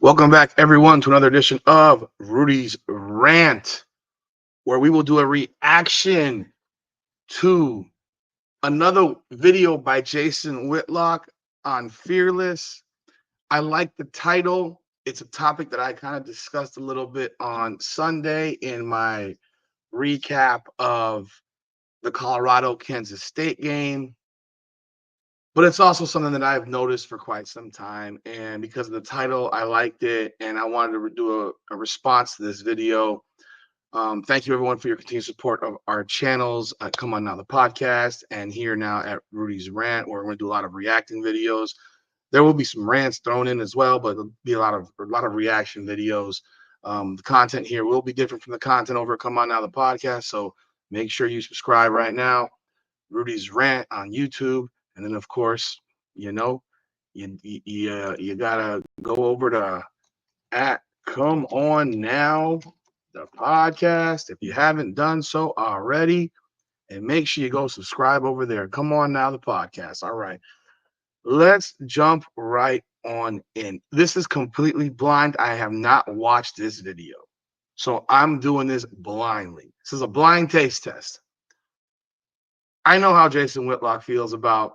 Welcome back, everyone, to another edition of Rudy's Rant, where we will do a reaction to another video by Jason Whitlock on Fearless. I like the title. It's a topic that I kind of discussed a little bit on Sunday in my recap of the Colorado Kansas State game. But it's also something that I've noticed for quite some time. And because of the title, I liked it and I wanted to do a response to this video. Thank you, everyone, for your continued support of our channels. Come on Now, the podcast, and here now at Rudy's Rant, where we're going to do a lot of reacting videos. There will be some rants thrown in as well, but it'll be a lot of reaction videos. The content here will be different from the content over at Come On Now, the podcast. So make sure you subscribe right now. Rudy's Rant on YouTube. And then, of course, you know, you gotta go over to at Come On Now, the podcast, if you haven't done so already, and make sure you go subscribe over there. Come On Now, the podcast. All right, let's jump right on in. This is completely blind. I have not watched this video, so I'm doing this blindly. This is a blind taste test. I know how Jason Whitlock feels about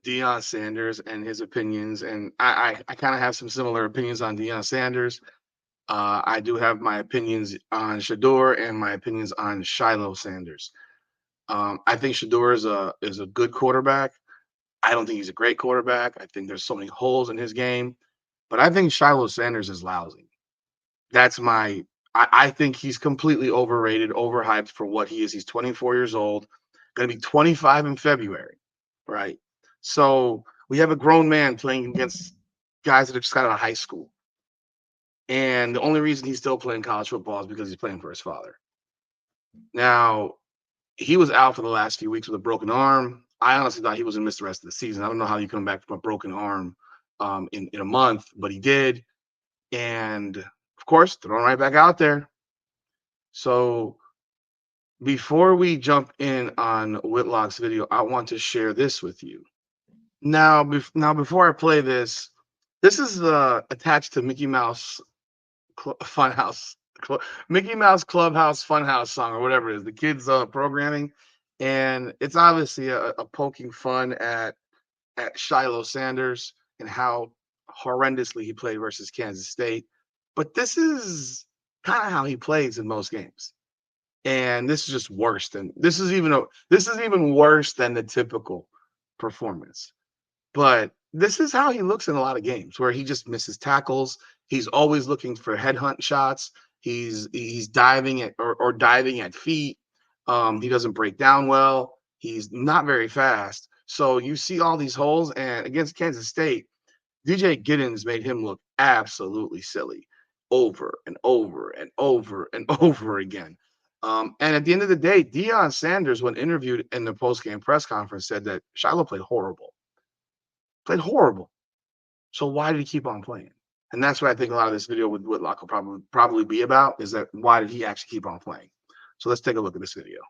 Deion Sanders and his opinions, and I kind of have some similar opinions on Deion Sanders. I do have my opinions on Shador and my opinions on Shilo Sanders. I think Shador is a good quarterback. I don't think he's a great quarterback. I think there's so many holes in his game, but I think Shilo Sanders is lousy. That's my. I think he's completely overrated, overhyped for what he is. He's 24 years old, going to be 25 in February, right? So we have a grown man playing against guys that are just got out of high school. And the only reason he's still playing college football is because he's playing for his father. Now, he was out for the last few weeks with a broken arm. I honestly thought he was going to miss the rest of the season. I don't know how you come back from a broken arm in a month, but he did. And, of course, thrown right back out there. So before we jump in on Whitlock's video, I want to share this with you. Now, before I play this, this is attached to Mickey Mouse Funhouse, Mickey Mouse Clubhouse Funhouse song, or whatever it is, the kids programming, and it's obviously a poking fun at Shilo Sanders and how horrendously he played versus Kansas State. But this is kind of how he plays in most games, and this is just worse than this is even worse than the typical performance. But this is how he looks in a lot of games where he just misses tackles. He's always looking for headhunt shots. He's diving at or diving at feet. He doesn't break down well. He's not very fast. So you see all these holes. And against Kansas State, DJ Giddens made him look absolutely silly over and over and over and over again. And at the end of the day, Deion Sanders, when interviewed in the post-game press conference, said that Shilo played horrible. Played horrible. So why did he keep on playing? And that's what I think a lot of this video with Whitlock will probably be about, is that why did he actually keep on playing? So let's take a look at this video.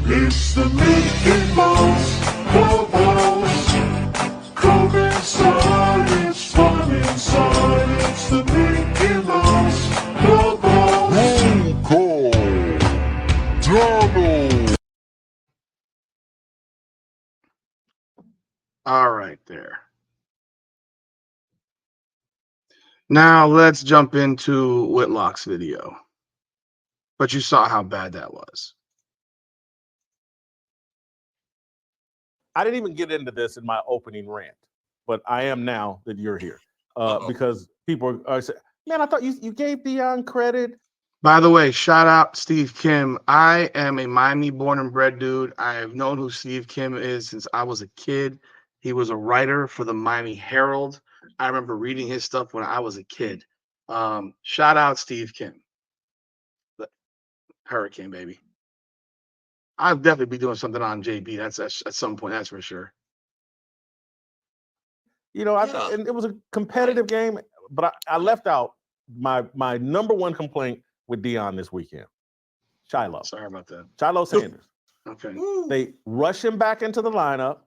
It's the Mickey Mouse Clubhouse. Come inside, it's fun inside. It's the Mickey Mouse Clubhouse. Roll call. Donald. All right, there. Now let's jump into Whitlock's video. But you saw how bad that was. I didn't even get into this in my opening rant, but I am now that you're here because people are saying, man, I thought you gave Deion credit. By the way, shout out Steve Kim. I am a Miami born and bred dude. I have known who Steve Kim is since I was a kid. He was a writer for the Miami Herald. I remember reading his stuff when I was a kid. Shout out Steve Kim, the Hurricane baby. I'll definitely be doing something on JB. That's at some point. That's for sure. You know, and it was a competitive game, but I left out my number one complaint with Deion this weekend. Shilo. Sorry about that. Shilo Sanders. Okay. They rush him back into the lineup.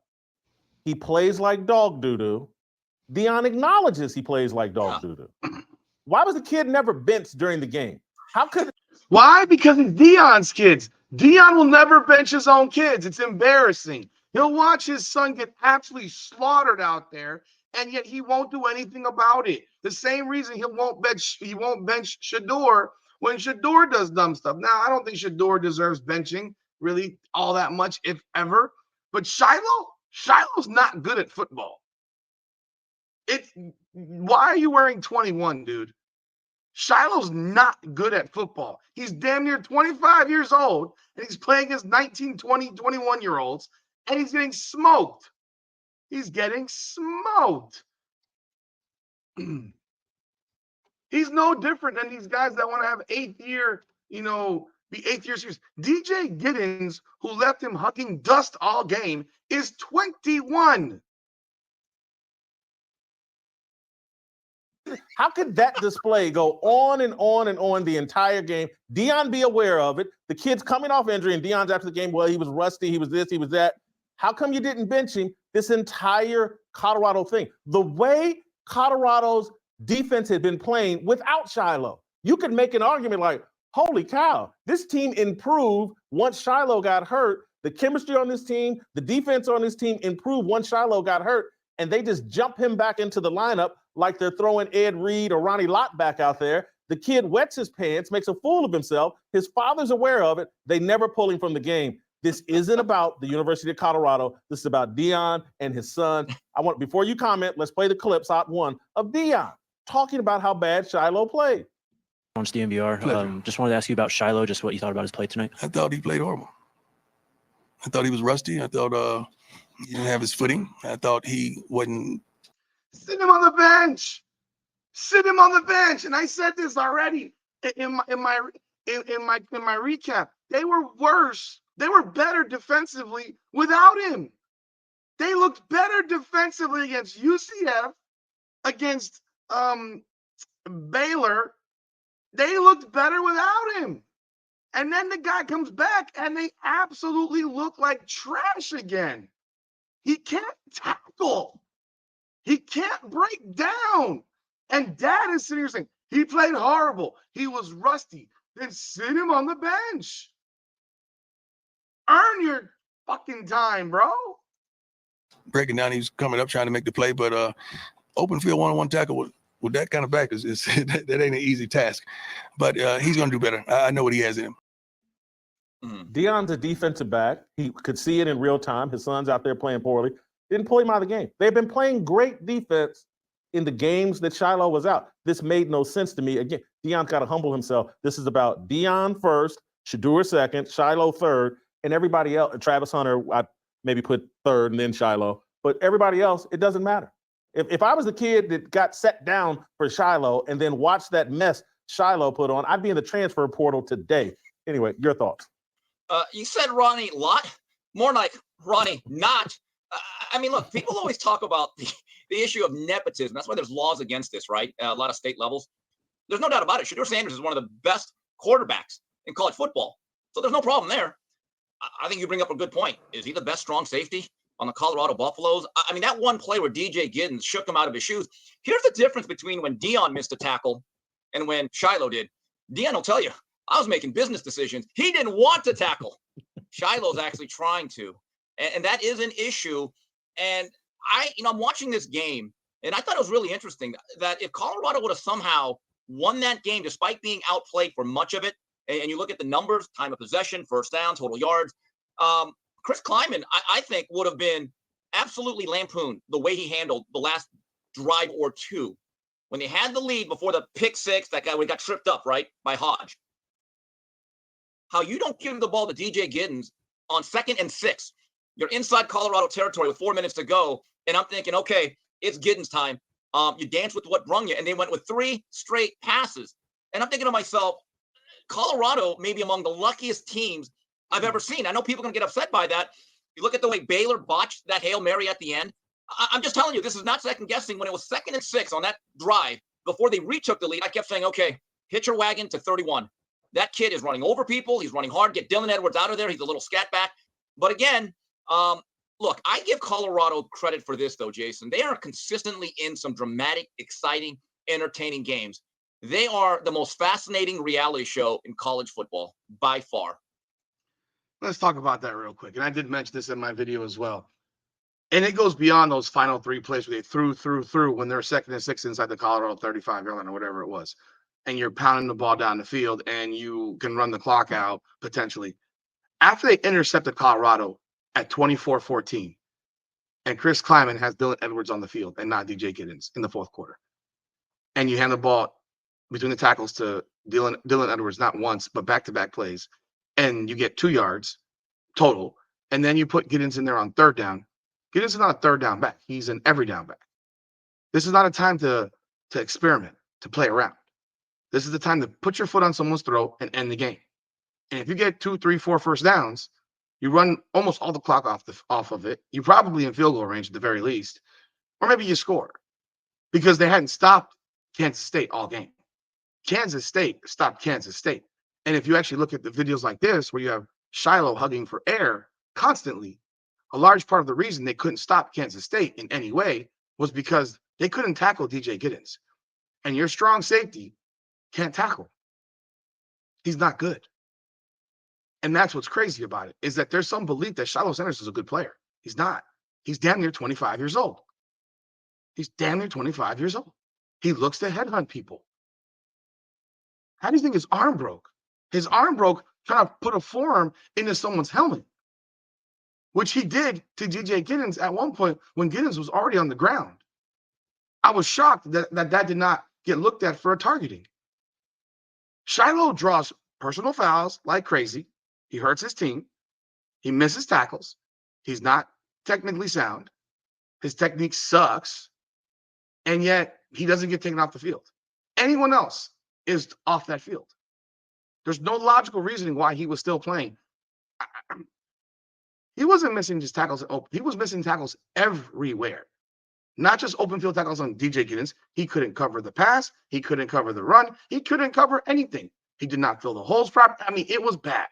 He plays like dog doo-doo. Deion acknowledges he plays like dog doo-doo. Why was the kid never benched during the game? How could? Why? Because it's Deion's kids. Deion will never bench his own kids. It's embarrassing. He'll watch his son get absolutely slaughtered out there, and yet he won't do anything about it. The same reason he won't bench Shador when Shador does dumb stuff. Now, I don't think Shador deserves benching really all that much, if ever. But Shiloh's not good at football. Why are you wearing 21, dude? Shiloh's not good at football. He's damn near 25 years old, and he's playing against 19, 20, 21-year-olds, and he's getting smoked. He's getting smoked. He's no different than these guys that want to have eighth year series. DJ Giddens, who left him hugging dust all game, is 21. How could that display go on and on and on the entire game? Deion be aware of it. The kid's coming off injury, and Deion's after the game, well, he was rusty, he was this, he was that. How come you didn't bench him this entire Colorado thing? The way Colorado's defense had been playing without Shilo, you could make an argument like, holy cow, this team improved once Shilo got hurt. The chemistry on this team, the defense on this team improved once Shilo got hurt, and they just jump him back into the lineup like they're throwing Ed Reed or Ronnie Lott back out there. The kid wets his pants, makes a fool of himself. His father's aware of it. They never pull him from the game. This isn't about the University of Colorado. This is about Deion and his son. Before you comment, let's play the clip, Hot One, of Deion talking about how bad Shilo played. On DMVR, just wanted to ask you about Shilo, just what you thought about his play tonight. I thought he played horrible. I thought he was rusty. I thought he didn't have his footing. I thought he wasn't. Sit him on the bench. Sit him on the bench. And I said this already in my recap. They were worse. They were better defensively without him. They looked better defensively against UCF, against Baylor. They looked better without him. And then the guy comes back and they absolutely look like trash again. He can't tackle. He can't break down. And Dad is sitting here saying, he played horrible. He was rusty. Then sit him on the bench. Earn your fucking time, bro. Breaking down, he was coming up trying to make the play, but open field one-on-one tackle with that kind of back is that ain't an easy task. But he's going to do better. I know what he has in him. Deion's a defensive back. He could see it in real time. His son's out there playing poorly. Didn't pull him out of the game. They've been playing great defense in the games that Shilo was out. This made no sense to me. Again, Deion's got to humble himself. This is about Deion first, Shador second, Shilo third, and everybody else. Travis Hunter, I maybe put third and then Shilo. But everybody else, it doesn't matter. If I was the kid that got set down for Shilo and then watched that mess Shilo put on, I'd be in the transfer portal today. Anyway, your thoughts. You said Ronnie Lott, more like Ronnie Not. I mean, look, people always talk about the issue of nepotism. That's why there's laws against this, right? A lot of state levels. There's no doubt about it. Shador Sanders is one of the best quarterbacks in college football. So there's no problem there. I think you bring up a good point. Is he the best strong safety on the Colorado Buffaloes? I mean, that one play where DJ Giddens shook him out of his shoes. Here's the difference between when Deion missed a tackle and when Shilo did. Deion will tell you, I was making business decisions. He didn't want to tackle. Shiloh's actually trying to. And that is an issue. And I'm watching this game, and I thought it was really interesting that if Colorado would have somehow won that game, despite being outplayed for much of it, and you look at the numbers, time of possession, first down, total yards, Chris Kleiman, I think, would have been absolutely lampooned the way he handled the last drive or two. When they had the lead before the pick six, that guy got tripped up, right, by Hodge. How you don't give the ball to DJ Giddens on 2nd and 6. You're inside Colorado territory with 4 minutes to go, and I'm thinking, okay, it's Giddens time. You dance with what brung you. And they went with 3 straight passes. And I'm thinking to myself, Colorado may be among the luckiest teams I've ever seen. I know people are going to get upset by that. You look at the way Baylor botched that Hail Mary at the end. I'm just telling you, this is not second guessing. When it was 2nd and 6 on that drive, before they retook the lead, I kept saying, okay, hitch your wagon to 31. That kid is running over people. He's running hard. Get Dylan Edwards out of there. He's a little scat back. But again, look, I give Colorado credit for this, though, Jason. They are consistently in some dramatic, exciting, entertaining games. They are the most fascinating reality show in college football by far. Let's talk about that real quick. And I did mention this in my video as well. And it goes beyond those final 3 plays where they threw when they're 2nd and 6 inside the Colorado 35-yard line or whatever it was. And you're pounding the ball down the field and you can run the clock out potentially. After they intercepted Colorado at 24-14, and Chris Kleiman has Dylan Edwards on the field and not DJ Giddens in the 4th quarter. And you hand the ball between the tackles to Dylan Edwards, not once, but back-to-back plays. And you get 2 yards total. And then you put Giddens in there on 3rd down. Giddens is not a 3rd down back. He's an every down back. This is not a time to experiment, to play around. This is the time to put your foot on someone's throat and end the game. And if you get 2, 3, 4 first downs, you run almost all the clock off of it. You're probably in field goal range at the very least. Or maybe you score. Because they hadn't stopped Kansas State all game. Kansas State stopped Kansas State. And if you actually look at the videos like this, where you have Shilo hugging for air constantly, a large part of the reason they couldn't stop Kansas State in any way was because they couldn't tackle DJ Giddens. And your strong safety can't tackle. He's not good. And that's what's crazy about it, is that there's some belief that Deion Sanders is a good player. He's not. He's damn near 25 years old. He's damn near 25 years old. He looks to headhunt people. How do you think his arm broke? His arm broke trying to put a forearm into someone's helmet, which he did to DJ Giddens at one point when Giddens was already on the ground. I was shocked that did not get looked at for a targeting. Shilo draws personal fouls like crazy. He hurts his team. He misses tackles. He's not technically sound. His technique sucks. And yet he doesn't get taken off the field. Anyone else is off that field. There's no logical reasoning why he was still playing. He wasn't missing just tackles. He was missing tackles everywhere. Not just open field tackles on DJ Giddens. He couldn't cover the pass. He couldn't cover the run. He couldn't cover anything. He did not fill the holes properly. I mean, it was bad.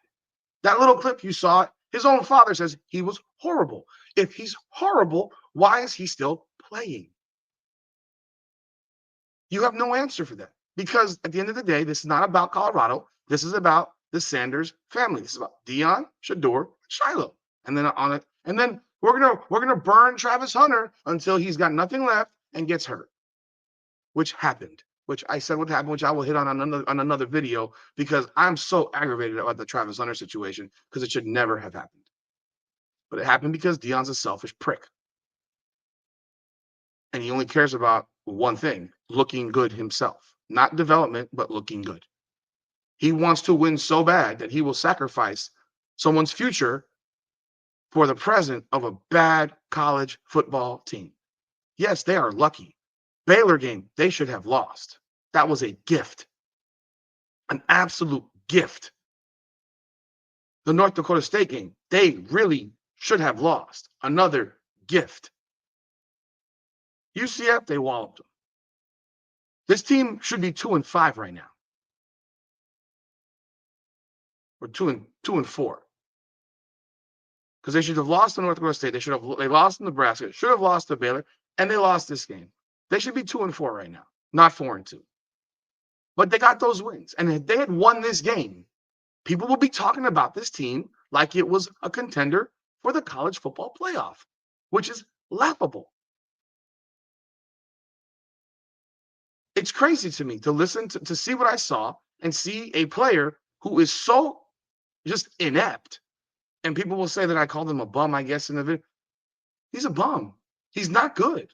That little clip you saw, his own father says he was horrible. If he's horrible, why is he still playing? You have no answer for that. Because at the end of the day, this is not about Colorado. This is about the Sanders family. This is about Deion, Shador, Shilo. And then on it, and then we're gonna burn Travis Hunter until he's got nothing left and gets hurt. Which happened. Which I said would happen, which I will hit on another video, because I'm so aggravated about the Travis Hunter situation, because it should never have happened. But it happened because Deion's a selfish prick. And he only cares about one thing, looking good himself. Not development, but looking good. He wants to win so bad that he will sacrifice someone's future for the present of a bad college football team. Yes, they are lucky. Baylor game, they should have lost. That was a gift. An absolute gift. The North Dakota State game, they really should have lost. Another gift. UCF, they walloped them. This team should be 2-5 right now. Or 2-4. Because they should have lost to North Dakota State. They lost to Nebraska. Should have lost to Baylor, and they lost this game. They should be 2-4 right now, not 4-2. But they got those wins. And if they had won this game, people will be talking about this team like it was a contender for the college football playoff, which is laughable. It's crazy to me to listen to see what I saw and see a player who is so just inept. And people will say that I called him a bum, I guess, in the video. He's a bum. He's not good.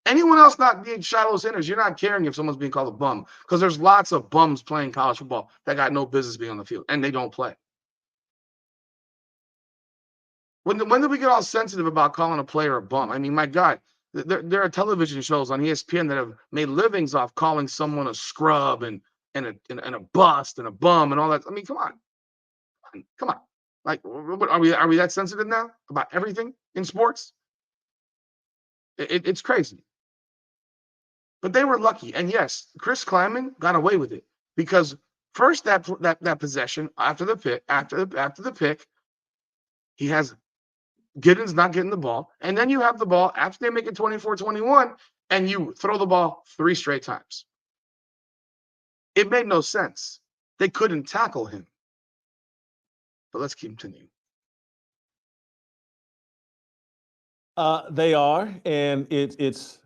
Anyone else not being Shilo Sanders, you're not caring if someone's being called a bum, because there's lots of bums playing college football that got no business being on the field, and they don't play. When did we get all sensitive about calling a player a bum? I mean, my God, There are television shows on ESPN that have made livings off calling someone a scrub and a bust and a bum and all that. I mean, come on. Come on. Like, are we that sensitive now about everything in sports? It's crazy. But they were lucky. And yes, Chris Kleiman got away with it because first that possession after the pick, he has Giddens not getting the ball. And then you have the ball after they make it 24-21 and you throw the ball 3 straight times. It made no sense. They couldn't tackle him. But let's continue. They are, and it's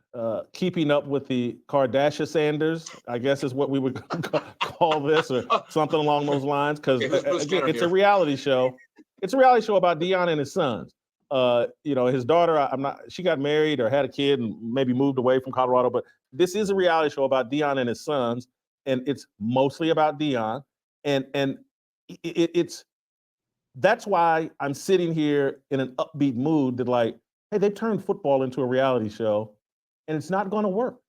keeping up with the Kardashian Sanders, I guess is what we would call this, or something along those lines. Because again, it's a reality show. It's a reality show about Deion and his sons. His daughter, she got married or had a kid and maybe moved away from Colorado, but this is a reality show about Deion and his sons, and it's mostly about Deion. And it's that's why I'm sitting here in an upbeat mood that, like, hey, they turned football into a reality show, and it's not going to work.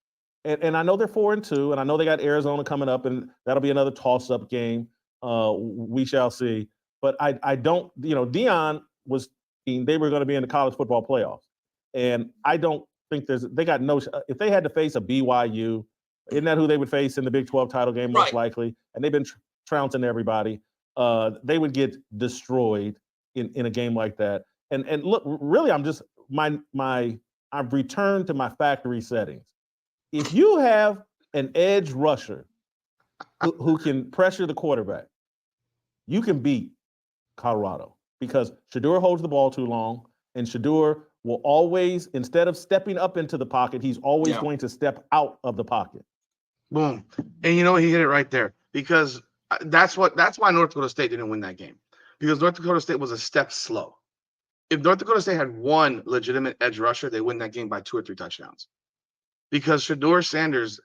And I know they're 4-2, and I know they got Arizona coming up, and that'll be another toss-up game. We shall see. But I don't, Deion was, they were going to be in the college football playoffs, and I don't think they got no. If they had to face a BYU, isn't that who they would face in the Big 12 title game most likely? And they've been trouncing everybody. They would get destroyed in a game like that. And look, really, I'm just I've returned to my factory settings. If you have an edge rusher who can pressure the quarterback, you can beat Colorado because Shedeur holds the ball too long, and Shedeur will always, instead of stepping up into the pocket, he's always going to step out of the pocket. Boom. And he hit it right there because that's why North Dakota State didn't win that game, because North Dakota State was a step slow. If North Dakota State had one legitimate edge rusher, they win that game by 2 or 3 touchdowns. Because Deion Sanders,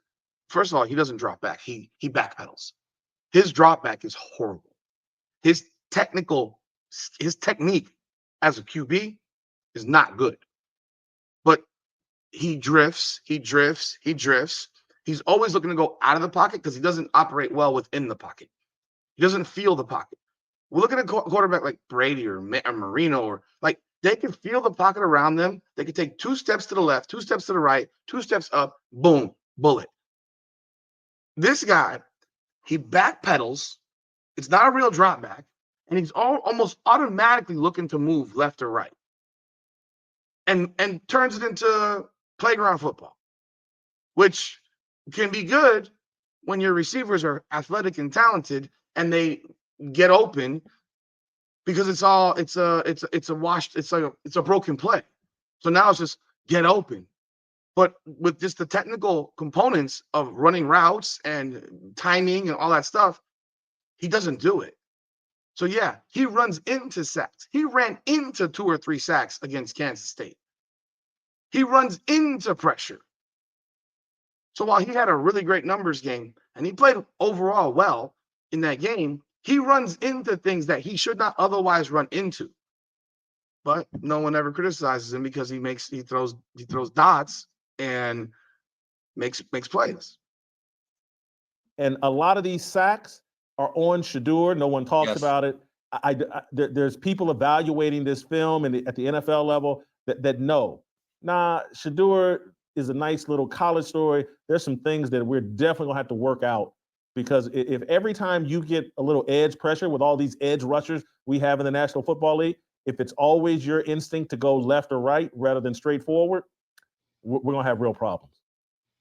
first of all, he doesn't drop back. He backpedals. His drop back is horrible. His technique as a QB is not good. But he drifts. He's always looking to go out of the pocket because he doesn't operate well within the pocket. He doesn't feel the pocket. We're looking at a quarterback like Brady or Marino, or like they can feel the pocket around them. They can take 2 steps to the left, 2 steps to the right, 2 steps up, boom, bullet. This guy, he backpedals. It's not a real drop back, and he's almost automatically looking to move left or right, and turns it into playground football, which can be good when your receivers are athletic and talented and they get open, because it's a broken play. So now it's just get open. But with just the technical components of running routes and timing and all that stuff, he doesn't do it. So yeah, he runs into sacks. He ran into 2 or 3 sacks against Kansas State. He runs into pressure. So while he had a really great numbers game and he played overall well in that game, he runs into things that he should not otherwise run into. But no one ever criticizes him because he throws dots and makes plays. And a lot of these sacks are on Shedeur. No one talks about it. There's people evaluating this film at the NFL level that know. Nah, Shedeur is a nice little college story. There's some things that we're definitely gonna have to work out, because if every time you get a little edge pressure with all these edge rushers we have in the National Football League, if it's always your instinct to go left or right rather than straight forward, we're gonna have real problems.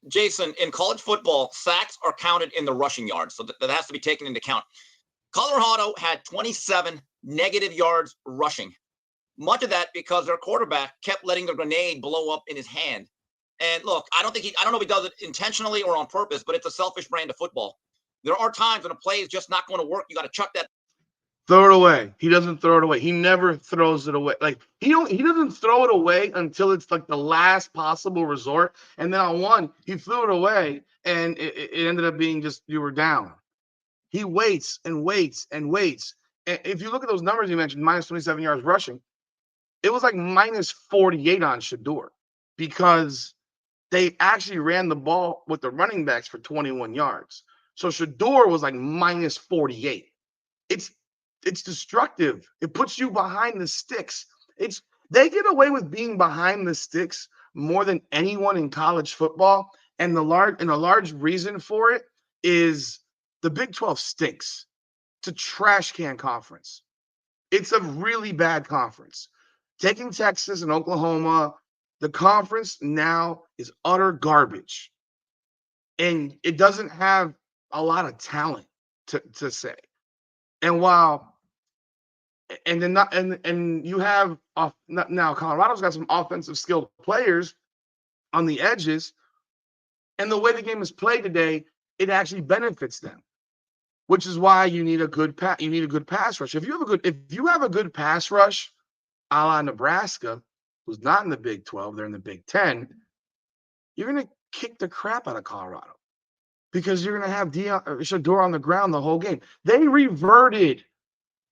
Jason, in college football, sacks are counted in the rushing yards, so that has to be taken into account. Colorado had 27 negative yards rushing. Much of that because their quarterback kept letting the grenade blow up in his hand. And look, I don't know if he does it intentionally or on purpose, but it's a selfish brand of football. There are times when a play is just not going to work. You got to chuck that. Throw it away. He doesn't throw it away. He never throws it away. Like he doesn't throw it away until it's like the last possible resort. And then on one, he threw it away, and it ended up being just you were down. He waits and waits and waits. And if you look at those numbers you mentioned, minus 27 yards rushing, it was like minus 48 on Shedeur, because they actually ran the ball with the running backs for 21 yards. So Shador was like minus 48. It's destructive. It puts you behind the sticks. They get away with being behind the sticks more than anyone in college football. And a large reason for it is the Big 12 stinks. It's a trash can conference. It's a really bad conference. Taking Texas and Oklahoma, the conference now is utter garbage. And it doesn't have a lot of talent to say. And while and then not and you have now Colorado's got some offensive skilled players on the edges, and the way the game is played today, it actually benefits them, which is why you need a good pass rush. If you have a good pass rush, a la Nebraska, who's not in the Big 12, they're in the Big 10, you're gonna kick the crap out of Colorado because you're gonna have Shador on the ground the whole game. They reverted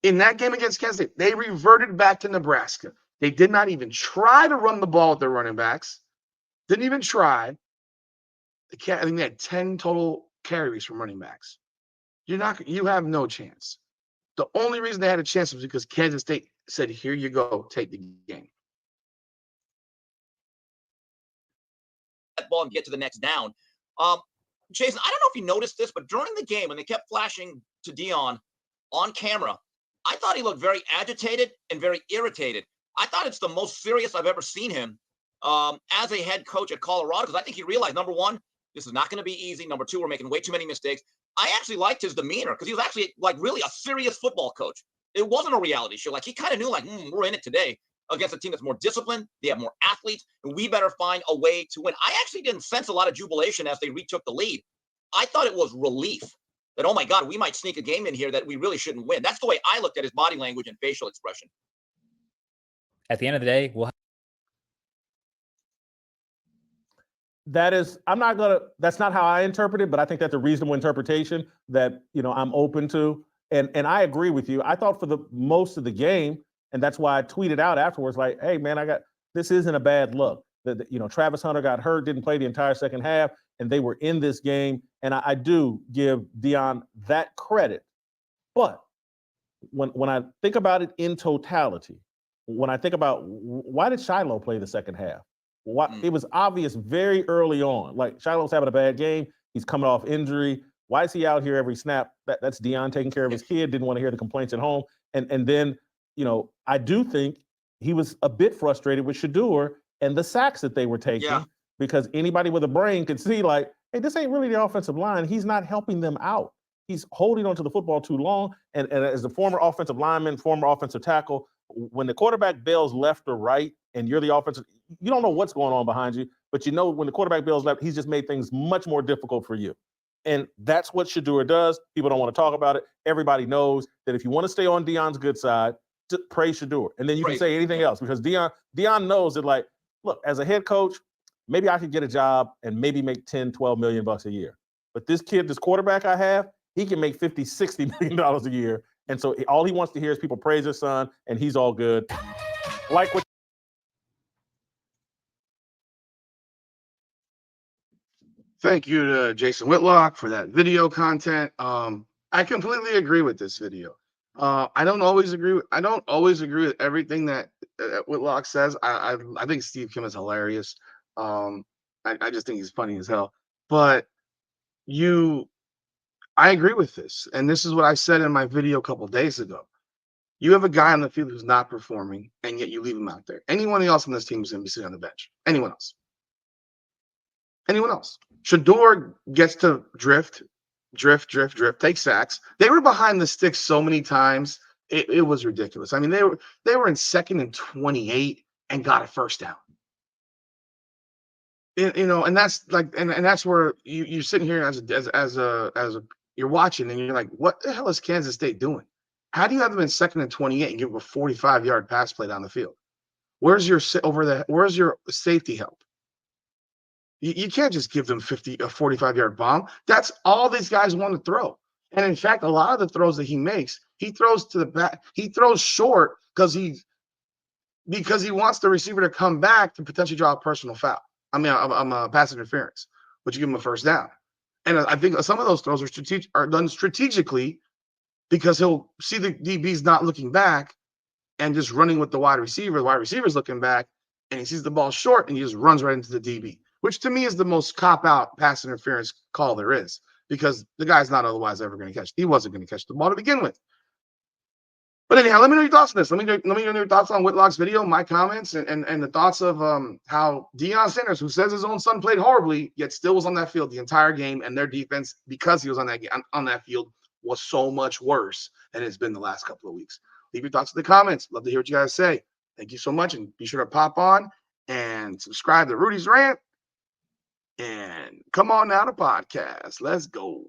in that game against Kansas State. They reverted back to Nebraska. They did not even try to run the ball with their running backs. Didn't even try. I think they had 10 total carries from running backs. You have no chance. The only reason they had a chance was because Kansas State said, "Here you go, take the game." That ball and get to the next down. Jason, I don't know if you noticed this, but during the game, when they kept flashing to Deion on camera, I thought he looked very agitated and very irritated. I thought it's the most serious I've ever seen him as a head coach at Colorado, because I think he realized, number one, this is not going to be easy. Number two, we're making way too many mistakes. I actually liked his demeanor because he was actually like really a serious football coach. It wasn't a reality show. Like he kind of knew like, we're in it today against a team that's more disciplined. They have more athletes, and we better find a way to win. I actually didn't sense a lot of jubilation as they retook the lead. I thought it was relief that, oh my God, we might sneak a game in here that we really shouldn't win. That's the way I looked at his body language and facial expression. At the end of the day, that's not how I interpret it, but I think that's a reasonable interpretation that, I'm open to. And I agree with you. I thought for the most of the game, and that's why I tweeted out afterwards, like, hey man, this isn't a bad look. Travis Hunter got hurt, didn't play the entire second half, and they were in this game. And I do give Deion that credit. But when I think about it in totality, when I think about why did Shilo play the second half? It was obvious very early on. Like Shiloh's having a bad game. He's coming off injury. Why is he out here every snap? That's Deion taking care of his kid. Didn't want to hear the complaints at home. And then, I do think he was a bit frustrated with Shador and the sacks that they were taking, because anybody with a brain could see like, hey, this ain't really the offensive line. He's not helping them out. He's holding onto the football too long. And as a former offensive lineman, former offensive tackle, when the quarterback bails left or right and you're the offensive, you don't know what's going on behind you, but when the quarterback bails left, he's just made things much more difficult for you. And that's what Shador does. People don't want to talk about it. Everybody knows that if you want to stay on Deion's good side, just praise Shador. And then you can say anything else, because Deion knows that, like, look, as a head coach, maybe I could get a job and maybe make 10, 12 million bucks a year. But this quarterback I have, he can make 50, 60 million dollars a year. And so all he wants to hear is people praise his son, and he's all good. Like what Thank you to Jason Whitlock for that video content. I completely agree with this video. I don't always agree with everything that Whitlock says. I think Steve Kim is hilarious. I just think he's funny as hell. But I agree with this, and this is what I said in my video a couple of days ago. You have a guy on the field who's not performing, and yet you leave him out there. Anyone else on this team is going to be sitting on the bench. Anyone else. Shador gets to drift, take sacks. They were behind the sticks so many times, it was ridiculous. I mean, they were in 2nd and 28 and got a first down. And that's like, and that's where you're sitting here as you're watching, and you're like, what the hell is Kansas State doing? How do you have them in 2nd and 28 and give them a 45-yard pass play down the field? Where's your safety help? You can't just give them a 45-yard bomb. That's all these guys want to throw. And in fact, a lot of the throws that he makes, he throws to the back. He throws short because because he wants the receiver to come back to potentially draw a personal foul. I mean, I'm a pass interference, but you give him a first down. And I think some of those throws are done strategically because he'll see the DB's not looking back and just running with the wide receiver. The wide receiver's looking back, and he sees the ball short, and he just runs right into the DB, which to me is the most cop-out pass interference call there is, because the guy's not otherwise ever going to catch. He wasn't going to catch the ball to begin with. But anyhow, let me know your thoughts on this. Let me know your thoughts on Whitlock's video, my comments, and the thoughts of how Deion Sanders, who says his own son played horribly, yet still was on that field the entire game, and their defense, because he was on that field, was so much worse than it's been the last couple of weeks. Leave your thoughts in the comments. Love to hear what you guys say. Thank you so much, and be sure to pop on and subscribe to Rudy's Rant. And come on now to podcast. Let's go.